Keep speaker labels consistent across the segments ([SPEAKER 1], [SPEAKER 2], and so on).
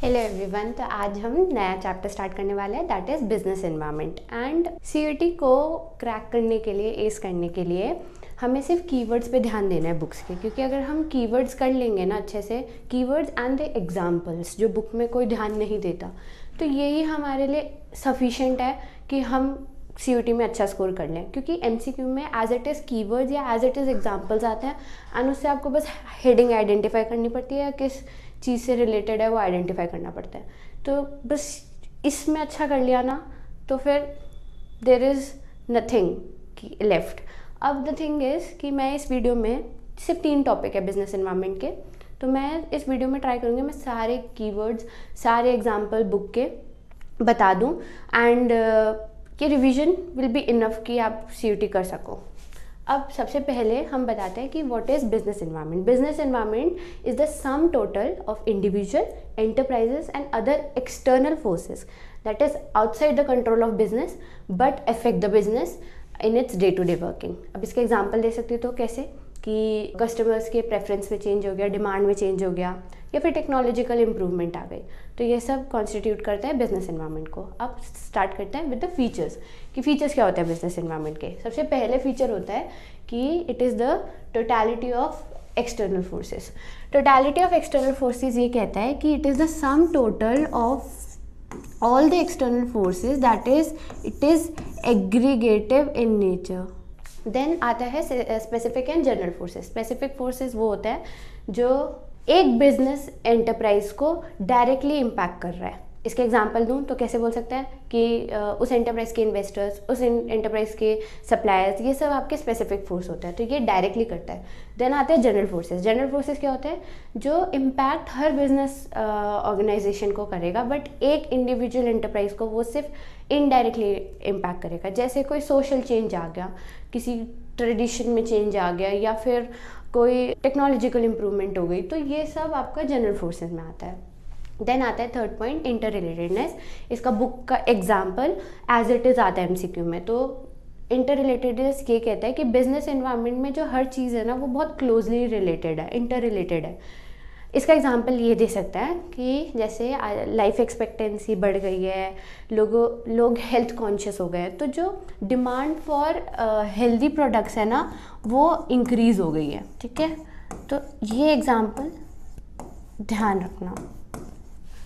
[SPEAKER 1] Hello everyone. तो आज हम नया चैप्टर स्टार्ट करने वाले हैं, that is business environment. And CUET को क्रैक करने के लिए, एस करने के लिए हमें सिर्फ कीवर्ड्स पे ध्यान देना है बुक्स के, क्योंकि अगर हम कीवर्ड्स कर लेंगे ना अच्छे से, कीवर्ड्स एंड द एग्जांपल्स जो बुक में कोई ध्यान नहीं देता, तो यही हमारे लिए सफिशेंट है कि हम सीयूईटी में अच्छा स्कोर कर लें। क्योंकि एमसीक्यू में एज इट इज़ कीवर्ड्स या एज इट इज़ एग्जांपल्स आते हैं एंड उससे आपको बस हेडिंग आइडेंटिफाई करनी पड़ती है, किस चीज़ से रिलेटेड है वो आइडेंटिफाई करना पड़ता है। तो बस इसमें अच्छा कर लिया ना तो फिर देर इज़ नथिंग लेफ्ट। अब द थिंग इज़ कि मैं इस वीडियो में सिर्फ 3 टॉपिक है बिजनेस एनवायरनमेंट के, तो मैं इस वीडियो में ट्राई करूँगी मैं सारे कीवर्ड्स, सारे एग्जाम्पल बुक के बता दूँ एंड कि रिवीजन विल बी इनफ कि आप सीयूईटी कर सको। अब सबसे पहले हम बताते हैं कि what is business environment. Business environment is the sum total of individual, enterprises and other external forces that is outside the control of business but affect the business in its day to day working. अब इसके example दे सकती हूँ तो कैसे कि customers के preference में change हो गया, डिमांड में चेंज हो गया, या फिर टेक्नोलॉजिकल इंप्रूवमेंट आ गई, तो ये सब कॉन्स्टिट्यूट करता है बिजनेस एनवायरनमेंट को। अब स्टार्ट करते हैं विद द फीचर्स कि फीचर्स क्या होता है बिजनेस एनवायरनमेंट के। सबसे पहले फीचर होता है कि it is the totality of external forces. Totality of external forces ये कहता है कि it is the sum total of all the external forces that is it is aggregative in nature. Then आता है specific and general forces. Specific forces वो होता है जो एक बिजनेस एंटरप्राइज को डायरेक्टली इम्पैक्ट कर रहा है। इसके एग्जांपल दूं तो कैसे बोल सकते हैं कि उस एंटरप्राइज के इन्वेस्टर्स, उस एंटरप्राइज के सप्लायर्स, ये सब आपके स्पेसिफिक फोर्स होता है, तो ये डायरेक्टली करता है। देन आते हैं जनरल फोर्सेस। जनरल फोर्सेस क्या होता है जो इम्पैक्ट हर बिजनेस ऑर्गेनाइजेशन को करेगा बट एक इंडिविजुअल एंटरप्राइज को वो सिर्फ इनडायरेक्टली इम्पैक्ट करेगा। जैसे कोई सोशल चेंज आ गया, किसी ट्रेडिशन में चेंज आ गया, या फिर कोई टेक्नोलॉजिकल इंप्रूवमेंट हो गई, तो ये सब आपका जनरल फोर्सेस में आता है। देन आता है थर्ड पॉइंट, इंटर रिलेटेडनेस। इसका बुक का एग्जाम्पल एज इट इज़ आता है एमसीक्यू में। तो इंटर रिलेटेडनेस ये कहता है कि बिजनेस एनवायरनमेंट में जो हर चीज़ है ना वो बहुत क्लोजली रिलेटेड है, इंटर रिलेटेड है। इसका एग्जांपल ये दे सकता है कि जैसे लाइफ एक्सपेक्टेंसी बढ़ गई है, लोग हेल्थ कॉन्शियस हो गए हैं, तो जो डिमांड फॉर हेल्दी प्रोडक्ट्स है ना वो इंक्रीज़ हो गई है। ठीक है, तो ये एग्जांपल ध्यान रखना।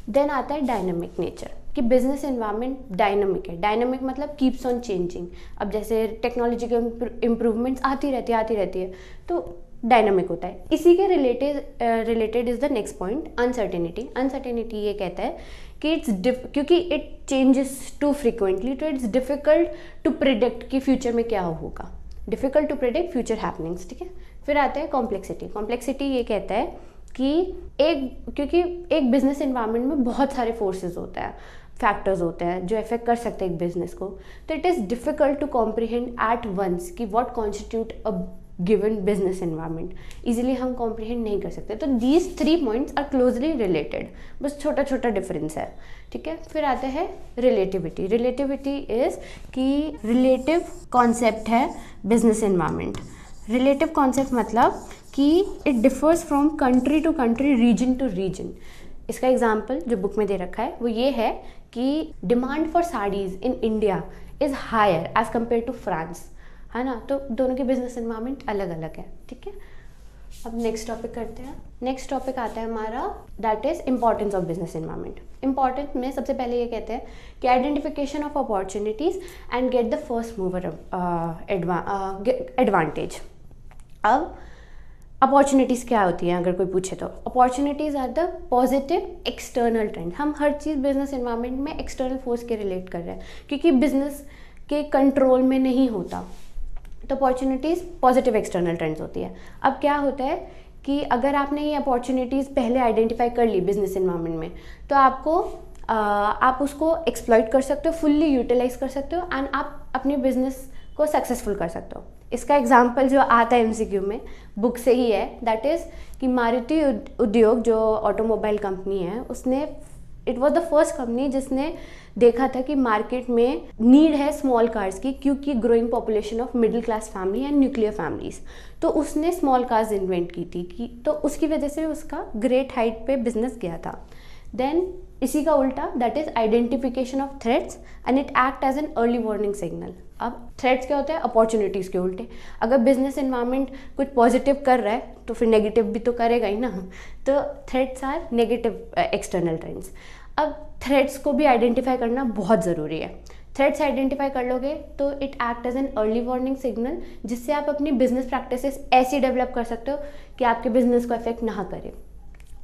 [SPEAKER 1] देन आता है डायनामिक नेचर कि बिजनेस एनवायरनमेंट डायनामिक है। डायनामिक मतलब कीप्स ऑन चेंजिंग। अब जैसे टेक्नोलॉजिकल इम्प्रूवमेंट्स आती रहती है, तो डायनामिक होता है। इसी के related is the next point, uncertainty. Uncertainty ये कहता है कि क्योंकि इट चेंजेस टू फ्रिक्वेंटली, तो इट्स डिफिकल्ट टू प्रिडिक्ट कि फ्यूचर में क्या होगा। Difficult to predict future happenings. ठीक है, फिर आता है कॉम्प्लेक्सिटी। कॉम्प्लेक्सिटी ये कहता है कि क्योंकि एक बिजनेस एनवायरनमेंट में बहुत सारे फोर्सेस होते हैं, फैक्टर्स होते हैं जो इफेक्ट कर सकते हैं एक बिजनेस को, तो it is difficult to comprehend at once कि what constitute a given business environment. Easily हम कॉम्प्रिहेंड नहीं कर सकते। तो these 3 points are closely related, बस छोटा छोटा डिफरेंस है। ठीक है, फिर आता है रिलेटिविटी। रिलेटिविटी इज कि रिलेटिव कॉन्सेप्ट है बिजनेस एनवायरनमेंट। रिलेटिव कॉन्सेप्ट मतलब कि it differs from country to country, region to region. इसका एग्जाम्पल जो बुक में दे रखा है वो ये है कि demand for saris in India is higher as compared to France, है ना। तो दोनों के बिजनेस एनवायरनमेंट अलग अलग है। ठीक है, अब नेक्स्ट टॉपिक करते हैं। नेक्स्ट टॉपिक आता है हमारा, that is importance of business environment. Important में सबसे पहले ये कहते हैं कि identification of opportunities and get the first mover advantage. अब अपॉर्चुनिटीज़ क्या होती हैं अगर कोई पूछे तो, opportunities are the positive external trend. हम हर चीज़ बिजनेस एनवायरनमेंट में एक्सटर्नल फोर्स के रिलेट कर रहे हैं क्योंकि बिजनेस के कंट्रोल में नहीं होता, तो अपॉर्चुनिटीज़ पॉजिटिव एक्सटर्नल ट्रेंड्स होती है। अब क्या होता है कि अगर आपने ये अपॉर्चुनिटीज़ पहले आइडेंटिफाई कर ली बिजनेस एनवायरनमेंट में, तो आप उसको एक्सप्लॉइट कर सकते हो, फुल्ली यूटिलाइज कर सकते हो एंड आप अपने बिजनेस को सक्सेसफुल कर सकते हो। इसका एग्जाम्पल जो आता है एमसीक्यू में बुक से ही है, दैट इज़ कि मारुति उद्योग जो ऑटोमोबाइल कंपनी है, उसने it was the first company जिसने देखा था कि मार्केट में नीड है स्मॉल कार्स की, क्योंकि growing population of middle class family and nuclear families, तो उसने स्मॉल कार्स इन्वेंट की थी तो उसकी वजह से उसका ग्रेट हाइट पे बिजनेस गया था। देन इसी का उल्टा, that is identification of threats and it act as an early warning signal. अब थ्रेट्स क्या होते हैं? अपॉर्चुनिटीज़ के उल्टे। अगर बिजनेस एनवायरनमेंट कुछ पॉजिटिव कर रहा है तो फिर नेगेटिव भी तो करेगा ही ना। तो threats are negative external trends. अब थ्रेट्स को भी आइडेंटिफाई करना बहुत ज़रूरी है। थ्रेट्स आइडेंटिफाई कर लोगे तो it act as an early warning signal, जिससे आप अपनी बिजनेस प्रैक्टिसेस ऐसी डेवलप कर सकते हो कि आपके बिजनेस को इफेक्ट ना करे।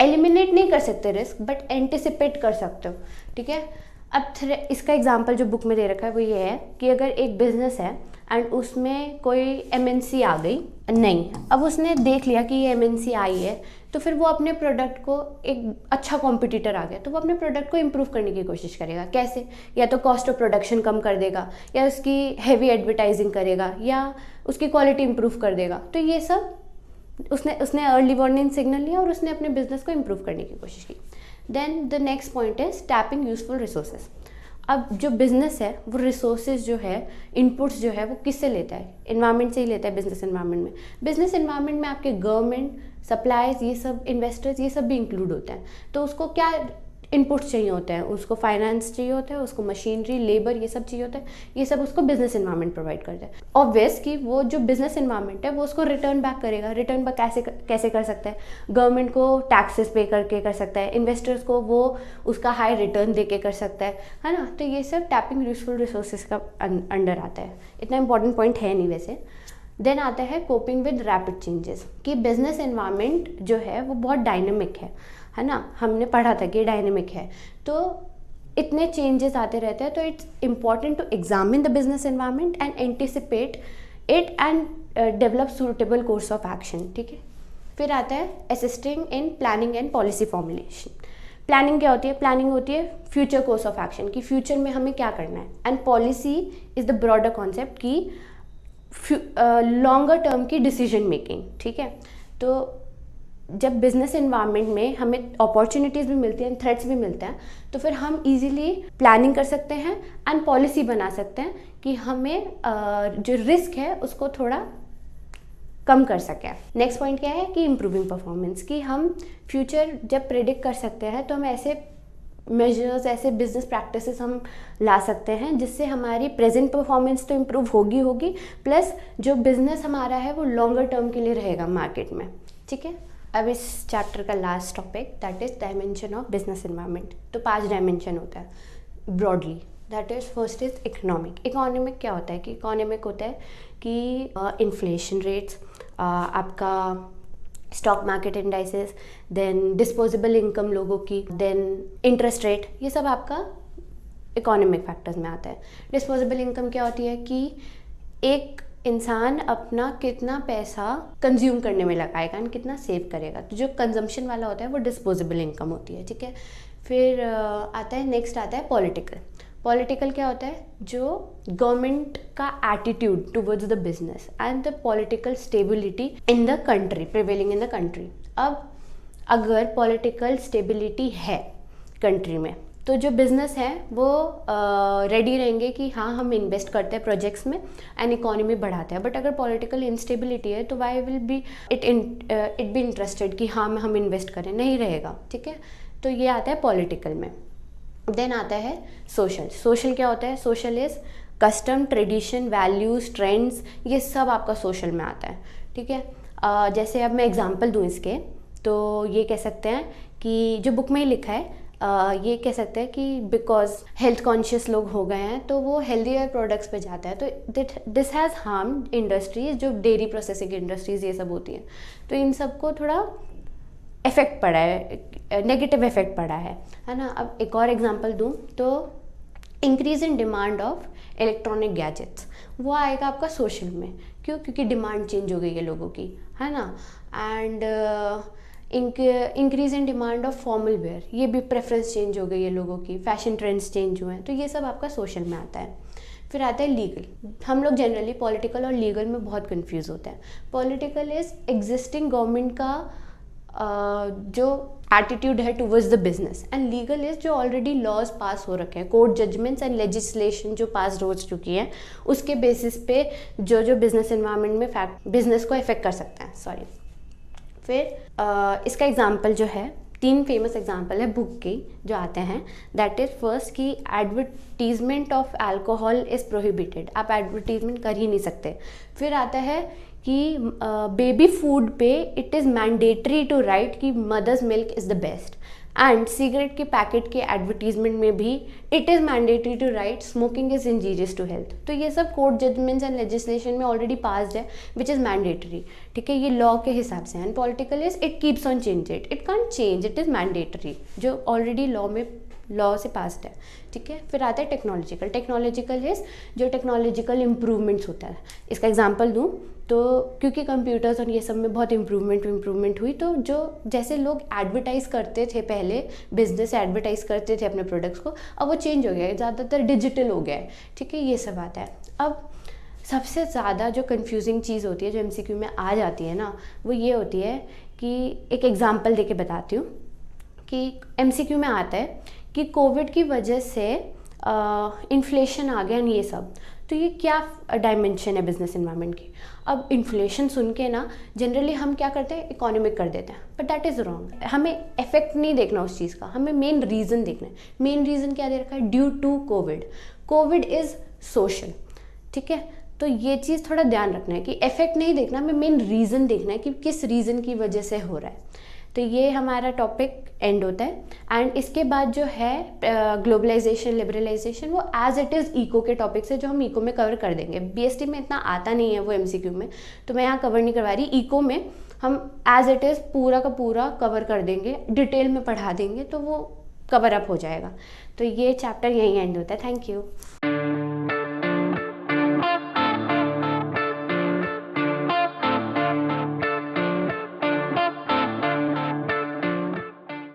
[SPEAKER 1] एलिमिनेट नहीं कर सकते रिस्क, बट एंटिसिपेट कर सकते हो, ठीक है। अब इसका एग्जांपल जो बुक में दे रखा है वो ये है कि अगर एक बिजनेस है एंड उसमें कोई एमएनसी आ गई, नहीं, अब उसने देख लिया कि ये एमएनसी आई है, तो फिर वो अपने प्रोडक्ट को, एक अच्छा कॉम्पिटिटर आ गया तो वो अपने प्रोडक्ट को इम्प्रूव करने की कोशिश करेगा। कैसे? या तो कॉस्ट ऑफ प्रोडक्शन कम कर देगा, या उसकी हैवी एडवर्टाइजिंग करेगा, या उसकी क्वालिटी इम्प्रूव कर देगा। तो ये सब उसने अर्ली वार्निंग सिग्नल लिया और उसने अपने बिजनेस को इम्प्रूव करने की कोशिश की। Then the next point is tapping useful resources. अब जो बिजनेस है वो रिसोर्सेज जो है, इनपुट्स जो है, वो किससे लेता है? इन्वायरमेंट से ही लेता है। बिजनेस इन्वायरमेंट में, बिजनेस इन्वायरमेंट में आपके गवर्नमेंट, सप्लायर्स, ये सब इन्वेस्टर्स, ये सब भी इंक्लूड होते हैं। तो उसको क्या इनपुट्स चाहिए होते हैं? उसको फाइनेंस चाहिए होता है, उसको मशीनरी, लेबर, ये सब चाहिए होता है। ये सब उसको बिजनेस इन्वायरमेंट प्रोवाइड करता है। ऑब्वियस कि वो जो बिजनेस इन्वायरमेंट है वो उसको रिटर्न बैक करेगा। रिटर्न बैक कैसे कर सकता है? गवर्नमेंट को टैक्सेस पे करके कर सकता है, इन्वेस्टर्स को वो उसका हाई रिटर्न दे के कर सकता है ना। तो ये सब टैपिंग यूजफुल रिसोर्सेज का अंडर आता है। इतना इंपॉर्टेंट पॉइंट है नहीं वैसे। देन आता है कोपिंग विद रैपिड चेंजेस, कि बिजनेस एनवायरनमेंट जो है वो बहुत डायनेमिक है ना। हमने पढ़ा था कि डायनेमिक है, तो इतने चेंजेस आते रहते हैं। तो it's important to examine the business environment and anticipate it and develop suitable course of action, ठीक है। फिर आता है assisting in planning and policy formulation. Planning क्या होती है? प्लानिंग होती है फ्यूचर कोर्स ऑफ एक्शन, कि फ्यूचर में हमें क्या करना है। And policy is the broader concept, की लॉन्गर टर्म की डिसीजन मेकिंग, ठीक है। तो जब बिजनेस इन्वायरमेंट में हमें अपॉर्चुनिटीज़ भी मिलती हैं, थ्रेट्स भी मिलते हैं, तो फिर हम इजीली प्लानिंग कर सकते हैं एंड पॉलिसी बना सकते हैं कि हमें जो रिस्क है उसको थोड़ा कम कर सकें। नेक्स्ट पॉइंट क्या है कि इम्प्रूविंग परफॉर्मेंस, कि हम फ्यूचर जब प्रेडिक्ट कर सकते हैं तो हम ऐसे मेजर्स, ऐसे बिजनेस प्रैक्टिसेस हम ला सकते हैं जिससे हमारी प्रेजेंट परफॉर्मेंस तो इम्प्रूव होगी, प्लस जो बिजनेस हमारा है वो लॉन्गर टर्म के लिए रहेगा मार्केट में, ठीक है। अब इस चैप्टर का last topic that is dimension of business environment. तो 5 डायमेंशन होता है broadly, that is first is economic. Economic क्या होता है? कि इकोनॉमिक होता है कि इन्फ्लेशन रेट्स, आपका stock market indices, then disposable income लोगों की, देन इंटरेस्ट रेट, ये सब आपका इकोनॉमिक फैक्टर्स में आता है। डिस्पोजेबल इनकम क्या होती है? कि एक इंसान अपना कितना पैसा कंज्यूम करने में लगाएगा एंड कितना सेव करेगा। तो जो कंजम्पशन वाला होता है वो डिस्पोजेबल इनकम होती है, ठीक है। फिर आता है, नेक्स्ट आता है पॉलिटिकल। पॉलिटिकल क्या होता है? जो गवर्नमेंट का attitude towards the business and the political stability in the country, prevailing in the country. अब अगर पॉलिटिकल स्टेबिलिटी है कंट्री में तो जो बिज़नेस है वो रेडी रहेंगे कि हाँ हम इन्वेस्ट करते हैं प्रोजेक्ट्स में एंड इकोनॉमी बढ़ाते हैं। बट अगर पॉलिटिकल इंस्टेबिलिटी है तो why will be it be interested कि हाँ हम इन्वेस्ट करें? नहीं रहेगा, ठीक है। तो ये आता है पॉलिटिकल में। देन आता है सोशल। सोशल क्या होता है? Social is custom, tradition, values, trends, ये सब आपका सोशल में आता है, ठीक है। जैसे अब मैं एग्जांपल दूँ इसके, तो ये कह सकते हैं कि जो बुक में ही लिखा है, ये कह सकते हैं कि बिकॉज हेल्थ कॉन्शियस लोग हो गए हैं तो वो हेल्दियर प्रोडक्ट्स पे जाता है। तो दिस हैज़ हार्म्ड इंडस्ट्रीज, जो डेयरी प्रोसेसिंग इंडस्ट्रीज ये सब होती हैं, तो इन सबको थोड़ा इफेक्ट पड़ा है, नेगेटिव इफेक्ट पड़ा है ना। अब एक और एग्जांपल दूँ तो increase in demand of electronic gadgets, वो आएगा आपका सोशल में। क्यों? क्योंकि डिमांड चेंज हो गई है लोगों की, है ना। And increase in demand of formal wear, ये भी प्रेफरेंस चेंज हो गई है लोगों की, फैशन ट्रेंड्स चेंज हुए हैं, तो ये सब आपका सोशल में आता है। फिर आता है लीगल। हम लोग जनरली पॉलिटिकल और लीगल में बहुत कंफ्यूज होते हैं। पॉलिटिकल इज एग्जिस्टिंग गवर्नमेंट का जो एटीट्यूड है towards the business, and legal is जो ऑलरेडी लॉज पास हो रखे हैं, कोर्ट जजमेंट्स एंड लेजिस्लेशन जो पास हो चुकी है, उसके बेसिस पे जो बिजनेस एनवायरनमेंट में बिजनेस को इफेक्ट कर सकते हैं। फिर इसका एग्जाम्पल जो है 3 फेमस एग्जाम्पल है बुक की जो आते हैं, दैट इज़ फर्स्ट कि advertisement of alcohol is prohibited, आप एडवर्टीजमेंट कर ही नहीं सकते। फिर आता है कि बेबी फूड पे it is mandatory to write कि mother's milk is the best, and cigarette के पैकेट के एडवर्टीजमेंट में भी it is mandatory to write smoking is injurious to health. तो ये सब कोर्ट जजमेंट्स एंड लेजिस्लेशन में ऑलरेडी पास्ड है विच इज़ मैंडेटरी, ठीक है, ये लॉ के हिसाब से। And political is it keeps on change, it can't change, it is mandatory, जो ऑलरेडी लॉ से पास्ड है, ठीक है। फिर आता है टेक्नोलॉजिकल इज जो टेक्नोलॉजिकल इम्प्रूवमेंट्स होता है। इसका एग्जांपल दूँ तो क्योंकि कंप्यूटर्स और ये सब में बहुत इम्प्रूवमेंट हुई, तो जो जैसे लोग एडवर्टाइज़ करते थे पहले, बिजनेस एडवर्टाइज़ करते थे अपने प्रोडक्ट्स को, अब वो चेंज हो गया है, ज़्यादातर डिजिटल हो गया है, ठीक है, ये सब आता है। अब सबसे ज़्यादा जो कन्फ्यूजिंग चीज़ होती है जो MCQ में आ जाती है ना, वो ये होती है कि एक एग्जाम्पल दे के बताती हूँ कि MCQ में आता है कि कोविड की वजह से इन्फ्लेशन आ गया ये सब, तो ये क्या डायमेंशन है बिजनेस इन्वायरमेंट की। अब इन्फ्लेशन सुन के ना जनरली हम क्या करते हैं, इकोनॉमिक कर देते हैं, बट दैट इज़ रॉन्ग। हमें इफेक्ट नहीं देखना उस चीज़ का, हमें मेन रीज़न देखना है। मेन रीज़न क्या दे रखा है, due to Covid is social, ठीक है। तो ये चीज़ थोड़ा ध्यान रखना है कि इफेक्ट नहीं देखना, हमें मेन रीज़न देखना है कि किस रीज़न की वजह से हो रहा है। तो ये हमारा टॉपिक एंड होता है। एंड इसके बाद जो है ग्लोबलाइजेशन, लिबरलाइजेशन, वो एज इट इज़ इको के टॉपिक से जो हम इको में कवर कर देंगे। BST में इतना आता नहीं है वो MCQ में, तो मैं यहाँ कवर नहीं करवा रही। इको में हम एज इट इज़ पूरा का पूरा कवर कर देंगे, डिटेल में पढ़ा देंगे, तो वो कवर अप हो जाएगा। तो ये चैप्टर यहीं एंड होता है। Thank you.